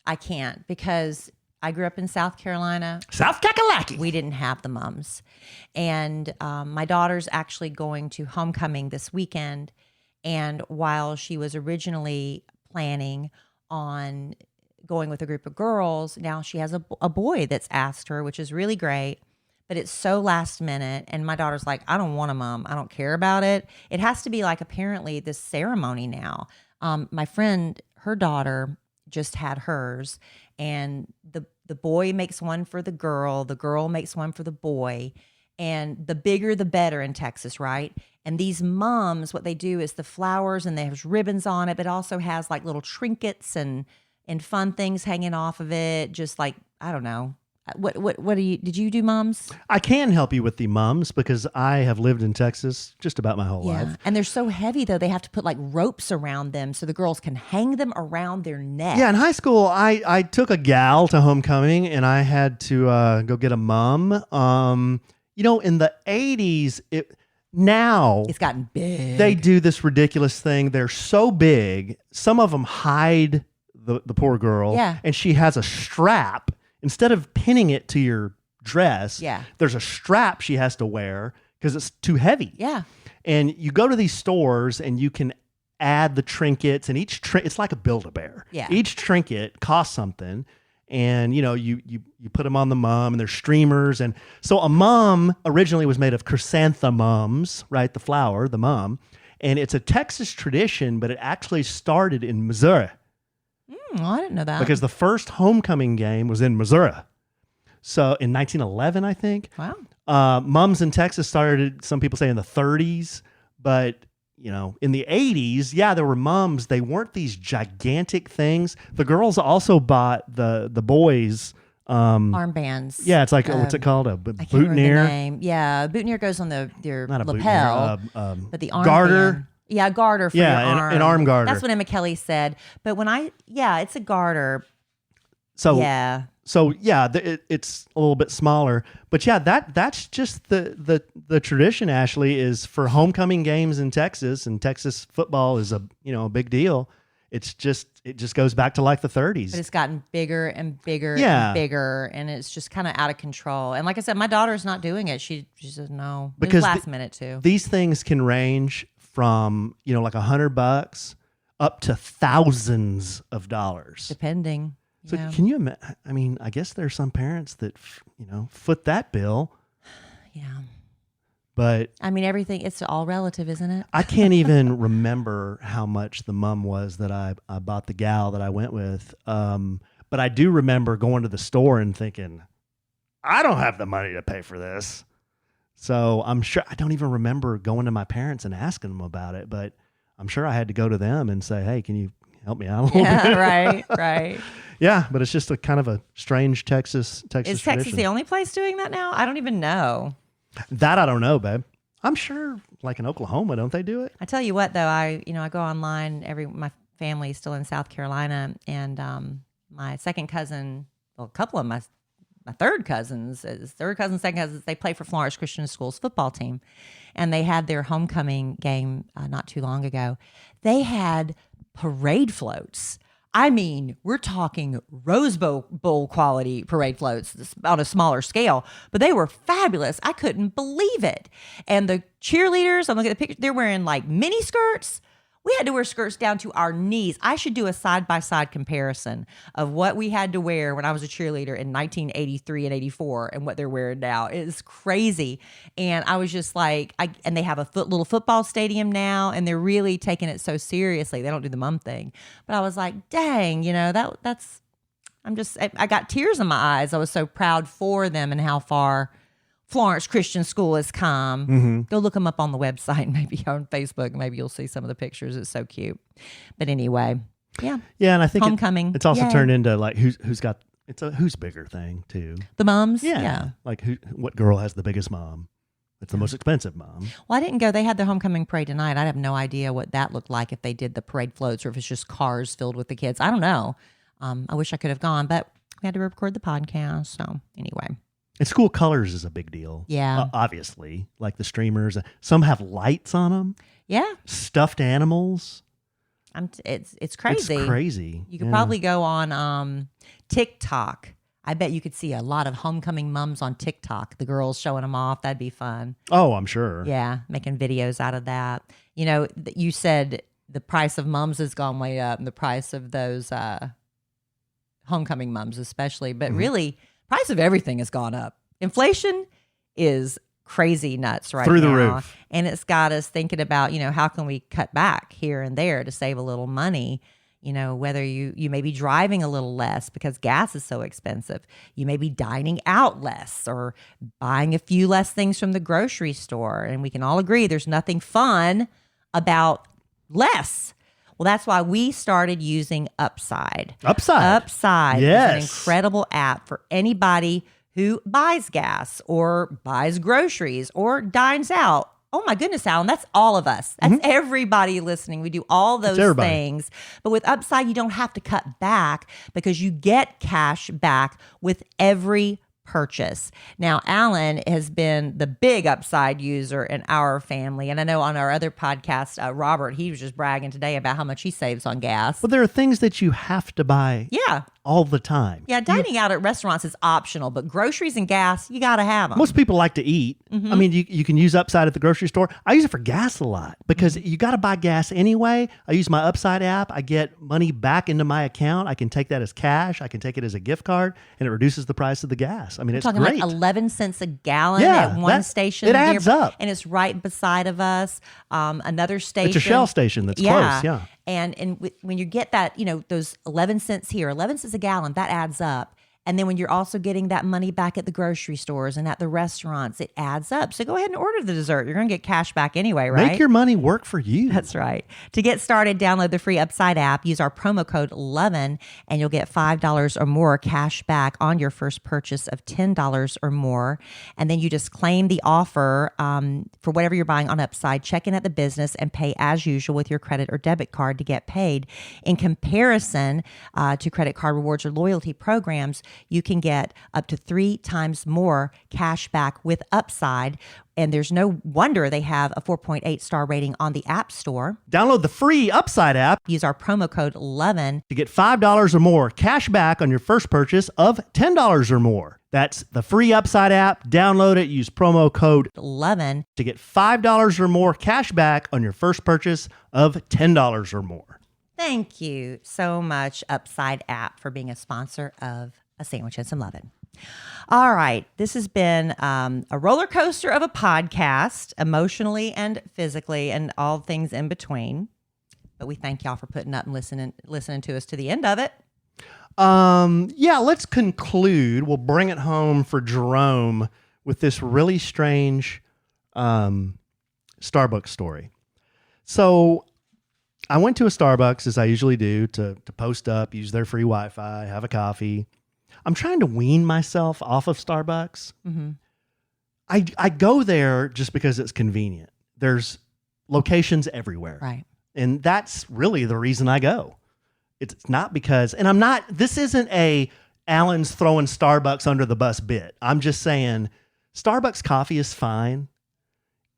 I can't, because I grew up in South Carolina. South Kakalaki. We didn't have the mums. And my daughter's actually going to homecoming this weekend. And while she was originally planning on going with a group of girls, now she has a boy that's asked her, which is really great, but it's so last minute. And my daughter's like, I don't want a mom. I don't care about it. It has to be like apparently this ceremony now. My friend, her daughter just had hers, and the boy makes one for the girl makes one for the boy, and the bigger the better in Texas, right? And these mums, what they do is the flowers, and there's ribbons on it, but it also has like little trinkets and fun things hanging off of it. Just like, I don't know. Did you do mums? I can help you with the mums because I have lived in Texas just about my whole life. And they're so heavy though, they have to put like ropes around them so the girls can hang them around their neck. Yeah, in high school, I took a gal to homecoming and I had to go get a mum. In the 80s, now it's gotten big. They do this ridiculous thing. They're so big. Some of them hide the poor girl. Yeah. And she has a strap. Instead of pinning it to your dress, there's a strap she has to wear because it's too heavy. Yeah. And you go to these stores and you can add the trinkets, and it's like a Build-A-Bear. Yeah. Each trinket costs something. and you put them on the mum, and they're streamers. And so a mum originally was made of chrysanthemums, right? The flower, the mum. And it's a Texas tradition, but it actually started in Missouri. I didn't know that. Because the first homecoming game was in Missouri. So in 1911, I think. Wow. Mums in Texas started, some people say, in the 30s. But, in the 80s, there were mums. They weren't these gigantic things. The girls also bought the boys armbands. Yeah, it's like what's it called? A I can't remember the boutonniere. name. Yeah, boutonniere goes on your Not a lapel, boutonniere, but the arm garter. band. Yeah, garter for your arm. An arm garter. That's what Emma Kelly said. But it's a garter. So yeah. So it's a little bit smaller, but that's just the tradition. Ashley, is for homecoming games in Texas, and Texas football is a big deal. It just goes back to like the 30s. But it's gotten bigger and bigger and bigger, and it's just kind of out of control. And like I said, my daughter's not doing it. She says no. Because it was last minute too. These things can range from like $100 up to thousands of dollars, depending. So can you imagine? I mean, I guess there's some parents that foot that bill. Yeah. But I mean, it's all relative, isn't it? I can't even remember how much the mum was that I bought the gal that I went with. But I do remember going to the store and thinking, I don't have the money to pay for this. So I'm sure, I don't even remember going to my parents and asking them about it, but I'm sure I had to go to them and say, hey, can you help me out a little bit? Right. Yeah, but it's just a kind of a strange Texas Is tradition. Texas the only place doing that now? I don't even know. That I don't know, babe. I'm sure, like in Oklahoma, don't they do it? I tell you what, though, I go online. My family is still in South Carolina, and my second cousin, well, a couple of my second cousins, they play for Florence Christian School's football team, and they had their homecoming game not too long ago. They had parade floats. I mean, we're talking Rose Bowl quality parade floats on a smaller scale, but they were fabulous. I couldn't believe it. And the cheerleaders, I'm looking at the picture, they're wearing like mini skirts. We had to wear skirts down to our knees. I should do a side-by-side comparison of what we had to wear when I was a cheerleader in 1983 and 84 and what they're wearing now. It's crazy. And I was just like, and they have a little football stadium now, and they're really taking it so seriously. They don't do the mum thing. But I was like, dang, I got tears in my eyes. I was so proud for them and how far Florence Christian School has come. Mm-hmm. Go look them up on the website, maybe on Facebook. Maybe you'll see some of the pictures. It's so cute. But anyway, yeah. Yeah, and I think homecoming. It's also turned into like who's bigger thing too. The moms? Yeah. Like what girl has the biggest mom? It's the most expensive mom. Well, I didn't go. They had their homecoming parade tonight. I have no idea what that looked like, if they did the parade floats or if it's just cars filled with the kids. I don't know. I wish I could have gone, but we had to record the podcast. So anyway. And school colors is a big deal. Yeah. Obviously, like the streamers. Some have lights on them. Yeah. Stuffed animals. It's crazy. It's crazy. You could probably go on TikTok. I bet you could see a lot of homecoming mums on TikTok. The girls showing them off. That'd be fun. Oh, I'm sure. Yeah, making videos out of that. You said the price of mums has gone way up, and the price of those homecoming mums especially. But really, price of everything has gone up. Inflation is crazy nuts right Through the now. roof. And it's got us thinking about, how can we cut back here and there to save a little money? Whether you may be driving a little less because gas is so expensive. You may be dining out less or buying a few less things from the grocery store. And we can all agree there's nothing fun about less. Well, that's why we started using Upside. Upside Yes. is an incredible app for anybody who buys gas or buys groceries or dines out. Oh my goodness, Alan, that's all of us. That's everybody listening. We do all those things. But with Upside, you don't have to cut back because you get cash back with every purchase. Now, Alan has been the big Upside user in our family. And I know on our other podcast, Robert, he was just bragging today about how much he saves on gas. Well, there are things that you have to buy. Yeah. all the time. Yeah, dining out at restaurants is optional, but groceries and gas, you got to have them. Most people like to eat. I mean, you can use Upside at the grocery store. I use it for gas a lot because you got to buy gas anyway. I use my Upside app. I get money back into my account. I can take that as cash. I can take it as a gift card, and it reduces the price of the gas. I mean, it's talking great. like 11 cents a gallon Yeah, at one that- station. it adds up. And it's right beside of us. Another station. It's a Shell station that's close. Yeah. And when you get that, those 11 cents here, 11 cents a gallon, that adds up. And then when you're also getting that money back at the grocery stores and at the restaurants, it adds up. So go ahead and order the dessert. You're going to get cash back anyway, right? Make your money work for you. That's right. To get started, download the free Upside app. Use our promo code LOVIN, and you'll get $5 or more cash back on your first purchase of $10 or more. And then you just claim the offer for whatever you're buying on Upside. Check in at the business and pay as usual with your credit or debit card to get paid. In comparison to credit card rewards or loyalty programs, you can get up to 3 times more cash back with Upside. And there's no wonder they have a 4.8 star rating on the App Store. Download the free Upside app. Use our promo code LOVIN To get $5 or more cash back on your first purchase of $10 or more. That's the free Upside app. Download it. Use promo code LOVIN. to get $5 or more cash back on your first purchase of $10 or more. Thank you so much, Upside app, for being a sponsor of A Sandwich and Some Lovin'. All right. This has been a roller coaster of a podcast, emotionally and physically and all things in between. But we thank y'all for putting up and listening to us to the end of it. Yeah, let's conclude. We'll bring it home for Jerome with this really strange Starbucks story. So I went to a Starbucks, as I usually do, to post up, use their free Wi-Fi, have a coffee. I'm trying to wean myself off of Starbucks. Mm-hmm. I go there just because it's convenient. There's locations everywhere. Right. And that's really the reason I go. It's not because, and this isn't a Alan's throwing Starbucks under the bus bit. I'm just saying Starbucks coffee is fine.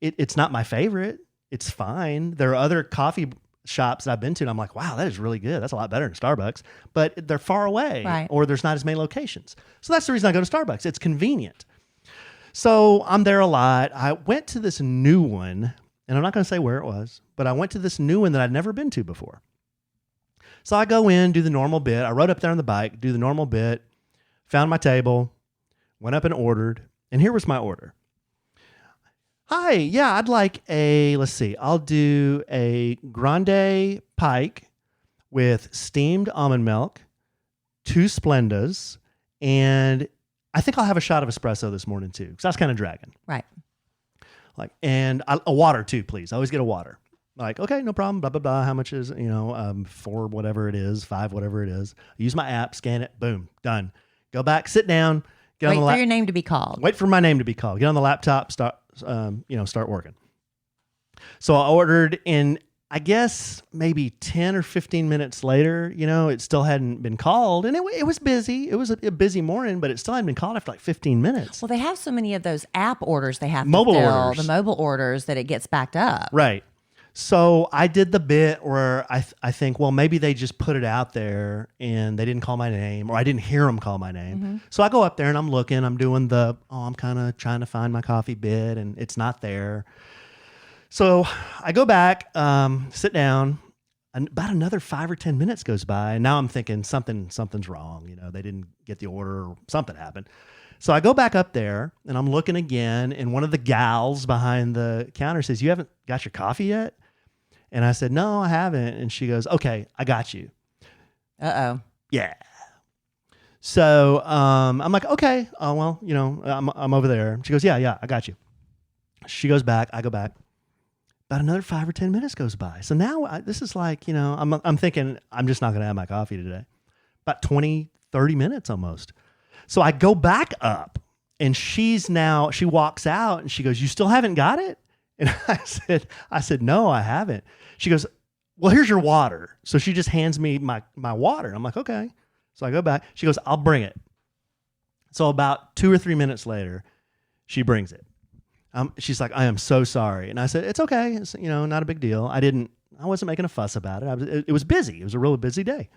It's not my favorite. It's fine. There are other coffee shops that I've been to, and I'm like, wow, that is really good. That's a lot better than Starbucks. But they're far away, right, or there's not as many locations. So that's the reason I go to Starbucks. It's convenient. So I'm there a lot. I went to this new one, and I'm not going to say where it was, but I went to this new one that I'd never been to before. So I go in, do the normal bit. I rode up there on the bike, do the normal bit, found my table, went up and ordered, and here was my order. Hi, yeah, I'd like I'll do a grande pike with steamed almond milk, 2 Splendas, and I think I'll have a shot of espresso this morning too, because I was kind of dragging. Right. And a water too, please. I always get a water. Like, okay, no problem, blah, blah, blah. How much is, 4 whatever it is, 5 whatever it is. I use my app, scan it, boom, done. Go back, sit down, get Wait on the for your name to be called. Wait for my name to be called. Get on the laptop, start working. So I ordered, and I guess maybe 10 or 15 minutes later, it still hadn't been called, and it was busy. It was a busy morning, but it still hadn't been called after like 15 minutes. Well, they have so many of those app orders they have Mobile to fill, orders. the mobile orders, that it gets backed up. Right. So I did the bit where I think, well, maybe they just put it out there and they didn't call my name, or I didn't hear them call my name. Mm-hmm. So I go up there and I'm looking, I'm doing I'm kind of trying to find my coffee bit, and it's not there. So I go back, sit down, and about another 5 or 10 minutes goes by, and now I'm thinking something's wrong. They didn't get the order, or something happened. So I go back up there and I'm looking again, and one of the gals behind the counter says, "You haven't got your coffee yet?" And I said, "No, I haven't." And she goes, "Okay, I got you." Uh-oh. Yeah. So I'm like, "Okay, well, I'm over there." She goes, "Yeah, I got you." She goes back, I go back. About another 5 or 10 minutes goes by. So now this is like, I'm thinking I'm just not going to have my coffee today. About 20, 30 minutes almost. So I go back up, and she walks out, and she goes, "You still haven't got it?" And I said, "No, I haven't." She goes, "Well, here's your water." So she just hands me my water. I'm like, "Okay." So I go back. She goes, "I'll bring it." So about 2 or 3 minutes later, she brings it. She's like, "I am so sorry." And I said, "It's okay. It's, not a big deal. I wasn't making a fuss about it. It was busy. It was a really busy day."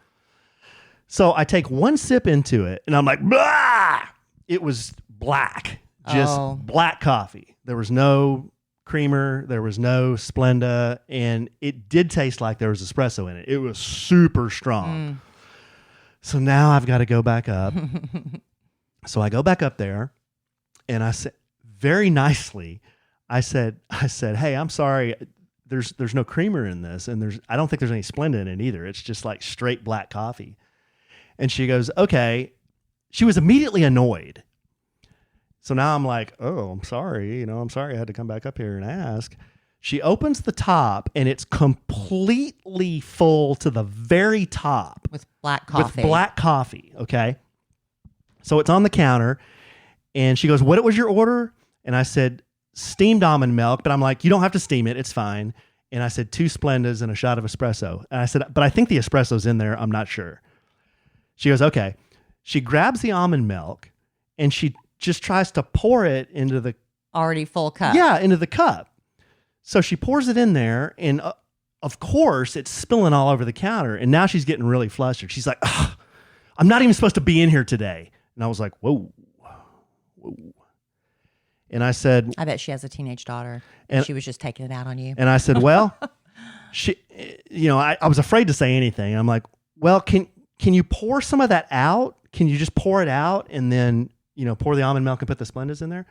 So I take one sip into it and I'm like, blah! It was black, just black coffee. There was no creamer, there was no Splenda, and it did taste like there was espresso in it. It was super strong. So now I've got to go back up. So I go back up there and I said, very nicely, I said, hey, I'm sorry. There's no creamer in this, and I don't think there's any Splenda in it either. It's just like straight black coffee. And she goes, okay. She was immediately annoyed. So now I'm like, oh, I'm sorry. I'm sorry I had to come back up here and ask. She opens the top and it's completely full to the very top. With black coffee. Okay. So it's on the counter and she goes, what was your order? And I said, steamed almond milk, but I'm like, you don't have to steam it. It's fine. And I said 2 Splendas and a shot of espresso. And I said, but I think the espresso's in there. I'm not sure. She goes, okay. She grabs the almond milk and she just tries to pour it into the already full cup. Yeah, into the cup. So she pours it in there and of course it's spilling all over the counter. And now she's getting really flustered. She's like, I'm not even supposed to be in here today. And I was like, whoa. And I said, I bet she has a teenage daughter and she was just taking it out on you. And I said, well, I was afraid to say anything. I'm like, well, can you pour some of that out? Can you just pour it out and then, pour the almond milk and put the Splendas in there?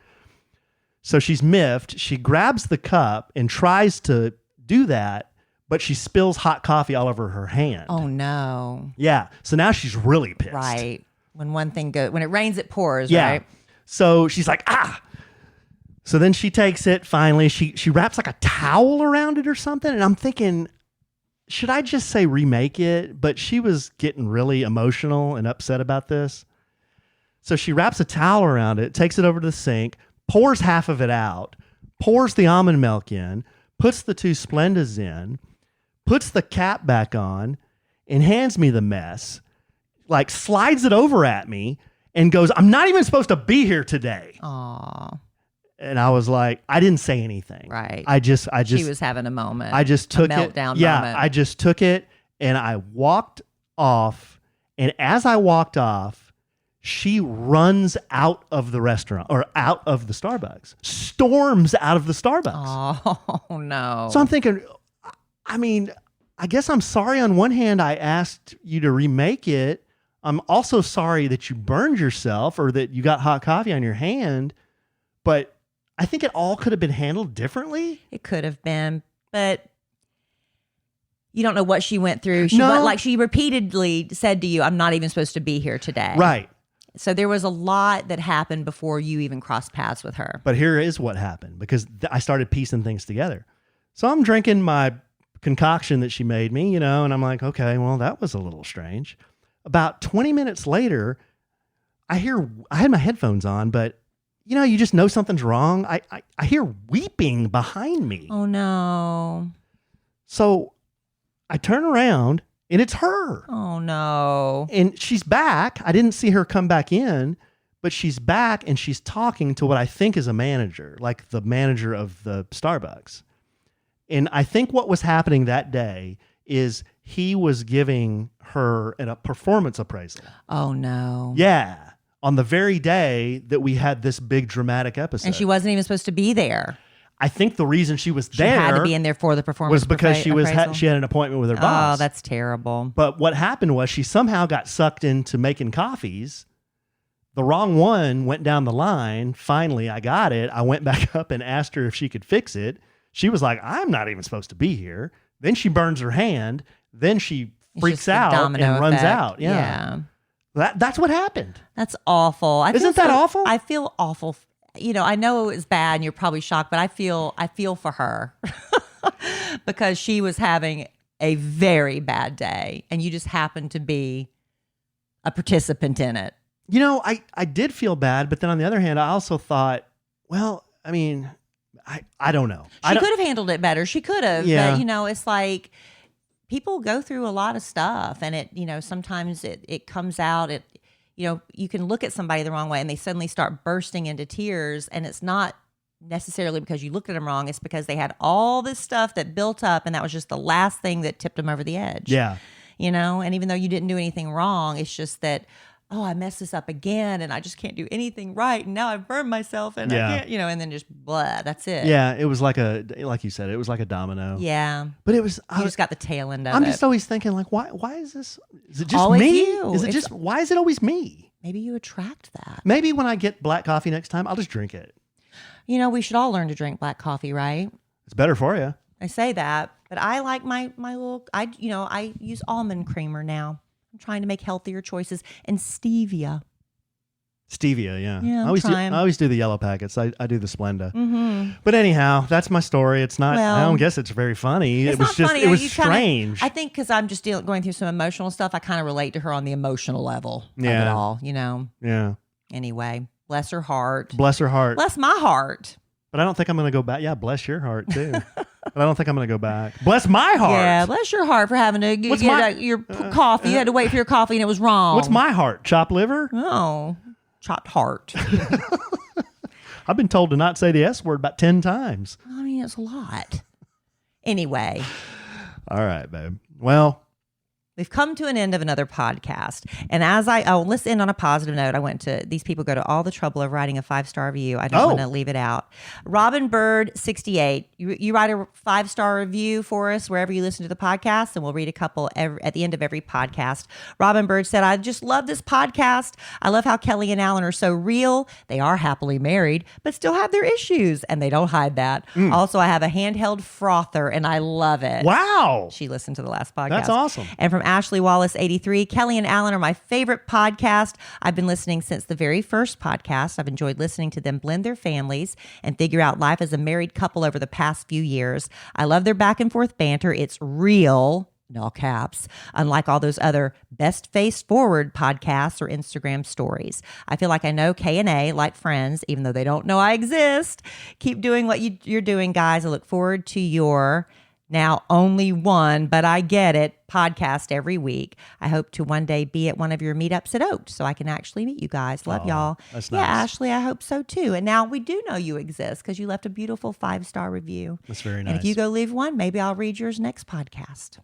So she's miffed. She grabs the cup and tries to do that, but she spills hot coffee all over her hand. Oh no. Yeah. So now she's really pissed. Right. When it rains, it pours, yeah. right? So she's like, So then she takes it finally. She wraps like a towel around it or something. And I'm thinking, should I just say remake it? But she was getting really emotional and upset about this. So she wraps a towel around it, takes it over to the sink, pours half of it out, pours the almond milk in, puts the 2 Splendas in, puts the cap back on, and hands me the mess, like slides it over at me and goes, I'm not even supposed to be here today. Aww. And I was like, I didn't say anything. Right. I just she was having a moment. I just took a meltdown it. Yeah. Moment. I just took it and I walked off. And as I walked off, she runs out of the restaurant or out of the Starbucks, storms out of the Starbucks. Oh no. So I'm thinking, I guess I'm sorry. On one hand, I asked you to remake it. I'm also sorry that you burned yourself or that you got hot coffee on your hand, but I think it all could have been handled differently. It could have been, but you don't know what she went through. She repeatedly said to you, I'm not even supposed to be here today. Right. So there was a lot that happened before you even crossed paths with her. But here is what happened because I started piecing things together. So I'm drinking my concoction that she made me, and I'm like, okay, well, that was a little strange. About 20 minutes later, I had my headphones on, but you just know something's wrong. I hear weeping behind me. Oh no. So I turn around and it's her. Oh no. And she's back. I didn't see her come back in, but she's back and she's talking to what I think is a manager, like the manager of the Starbucks. And I think what was happening that day is he was giving her a performance appraisal. Oh no. Yeah. On the very day that we had this big dramatic episode. And she wasn't even supposed to be there. I think the reason she was there had to be in there for the performance was because she appraisal? she had an appointment with her boss. Oh, that's terrible. But what happened was she somehow got sucked into making coffees. The wrong one went down the line. Finally, I got it. I went back up and asked her if she could fix it. She was like, I'm not even supposed to be here. Then she burns her hand. Then she freaks out and runs out. Yeah. That's what happened. That's awful. Isn't that awful? I feel awful. I know it's bad and you're probably shocked, but I feel for her because she was having a very bad day and you just happened to be a participant in it. I did feel bad, but then on the other hand, I also thought, well, I don't know. She could have handled it better. She could have, yeah. But it's like people go through a lot of stuff and it, sometimes it comes out, you can look at somebody the wrong way and they suddenly start bursting into tears. And it's not necessarily because you looked at them wrong. It's because they had all this stuff that built up and that was just the last thing that tipped them over the edge. Yeah. and even though you didn't do anything wrong, it's just that, oh, I messed this up again and I just can't do anything right. And now I've burned myself and I can't, and then just blah, that's it. Yeah. It was like you said, it was like a domino. Yeah. But it was, You just got the tail end of it. I'm just always thinking like, why is this? Is it just Always me? you. Is it just, why is it always me? Maybe you attract that. Maybe when I get black coffee next time, I'll just drink it. We should all learn to drink black coffee, right? It's better for you. I say that, but I like my little, I use almond creamer now. I'm trying to make healthier choices and stevia. Stevia, yeah. Yeah, I always do the yellow packets. I do the Splenda. Mm-hmm. But anyhow, that's my story. It's not, I don't guess it's very funny. It's it was not just, funny. it was Kinda, strange. I think because I'm just going through some emotional stuff, I kind of relate to her on the emotional level of it all, Yeah. Anyway, bless her heart. Bless her heart. Bless my heart. But I don't think I'm going to go back. Yeah, bless your heart too. But I don't think I'm going to go back. Bless my heart. Yeah, bless your heart for having to get your coffee. You had to wait for your coffee and it was wrong. What's my heart? Chopped liver? Oh, chopped heart. I've been told to not say the S word about 10 times. I mean, it's a lot. Anyway. All right, babe. Well, we've come to an end of another podcast. And let's end on a positive note. These people go to all the trouble of writing a 5-star review. I don't want to leave it out. Robin Bird 68. You write a 5-star review for us wherever you listen to the podcast, and we'll read a couple at the end of every podcast. Robin Bird said, I just love this podcast. I love how Kellie and Alan are so real. They are happily married, but still have their issues, and they don't hide that. Also, I have a handheld frother, and I love it. Wow. She listened to the last podcast. That's awesome. And from Ashley Wallace 83, Kellie and Alan are my favorite podcast. I've been listening since the very first podcast. I've enjoyed listening to them blend their families and figure out life as a married couple over the past few years. I love their back and forth banter. It's real, in all caps, unlike all those other best face forward podcasts or Instagram stories. I feel like I know K&A like friends, even though they don't know I exist. Keep doing what you're doing, guys. I look forward to your now only one, but I get it, podcast every week. I hope to one day be at one of your meetups at Oaks so I can actually meet you guys. Love y'all. That's nice. Yeah, Ashley, I hope so too. And now we do know you exist because you left a beautiful 5-star review. That's very nice. And if you go leave one, maybe I'll read yours next podcast.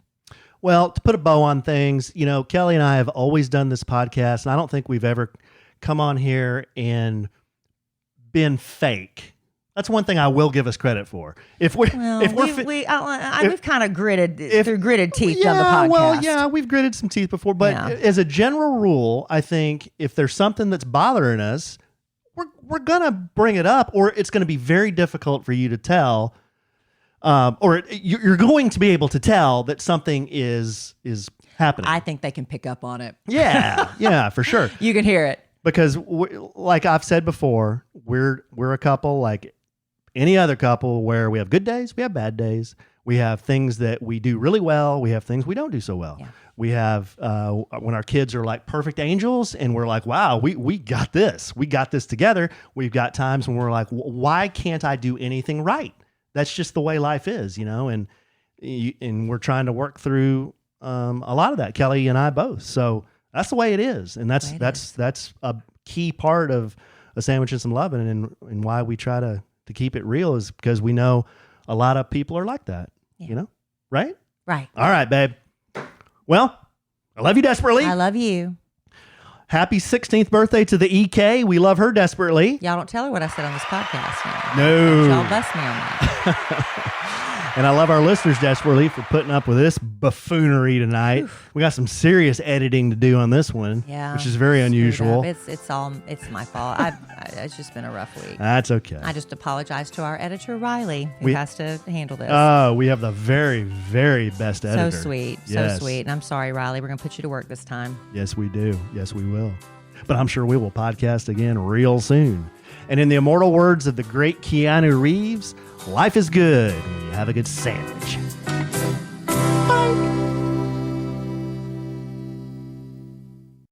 Well, to put a bow on things, Kellie and I have always done this podcast, and I don't think we've ever come on here and been fake. That's one thing I will give us credit for. We've kind of gritted through gritted teeth on the podcast. Well, yeah, we've gritted some teeth before, but as a general rule, I think if there's something that's bothering us, we're gonna bring it up, or it's gonna be very difficult for you to tell, or you're going to be able to tell that something is happening. I think they can pick up on it. Yeah, for sure. You can hear it because, like I've said before, we're a couple like any other couple where we have good days, we have bad days. We have things that we do really well. We have things we don't do so well. Yeah. We have when our kids are like perfect angels and we're like, wow, we got this. We got this together. We've got times when we're like, why can't I do anything right? That's just the way life is, and we're trying to work through a lot of that, Kellie and I both. So that's the way it is. And that's a key part of A Sandwich and Some Lovin' and why we try to keep it real is because we know a lot of people are like that, right? Right. All right, babe. Well, I love you desperately. I love you. Happy 16th birthday to the EK. We love her desperately. Y'all don't tell her what I said on this podcast. No. Y'all bust me on that. And I love our listeners desperately for putting up with this buffoonery tonight. Oof. We got some serious editing to do on this one, which is very unusual. It's my fault. It's just been a rough week. That's okay. I just apologize to our editor Riley, who has to handle this. We have the very, very best editor. So sweet, so sweet. And I'm sorry, Riley. We're gonna put you to work this time. Yes, we do. Yes, we will. But I'm sure we will podcast again real soon. And in the immortal words of the great Keanu Reeves, life is good when you have a good sandwich.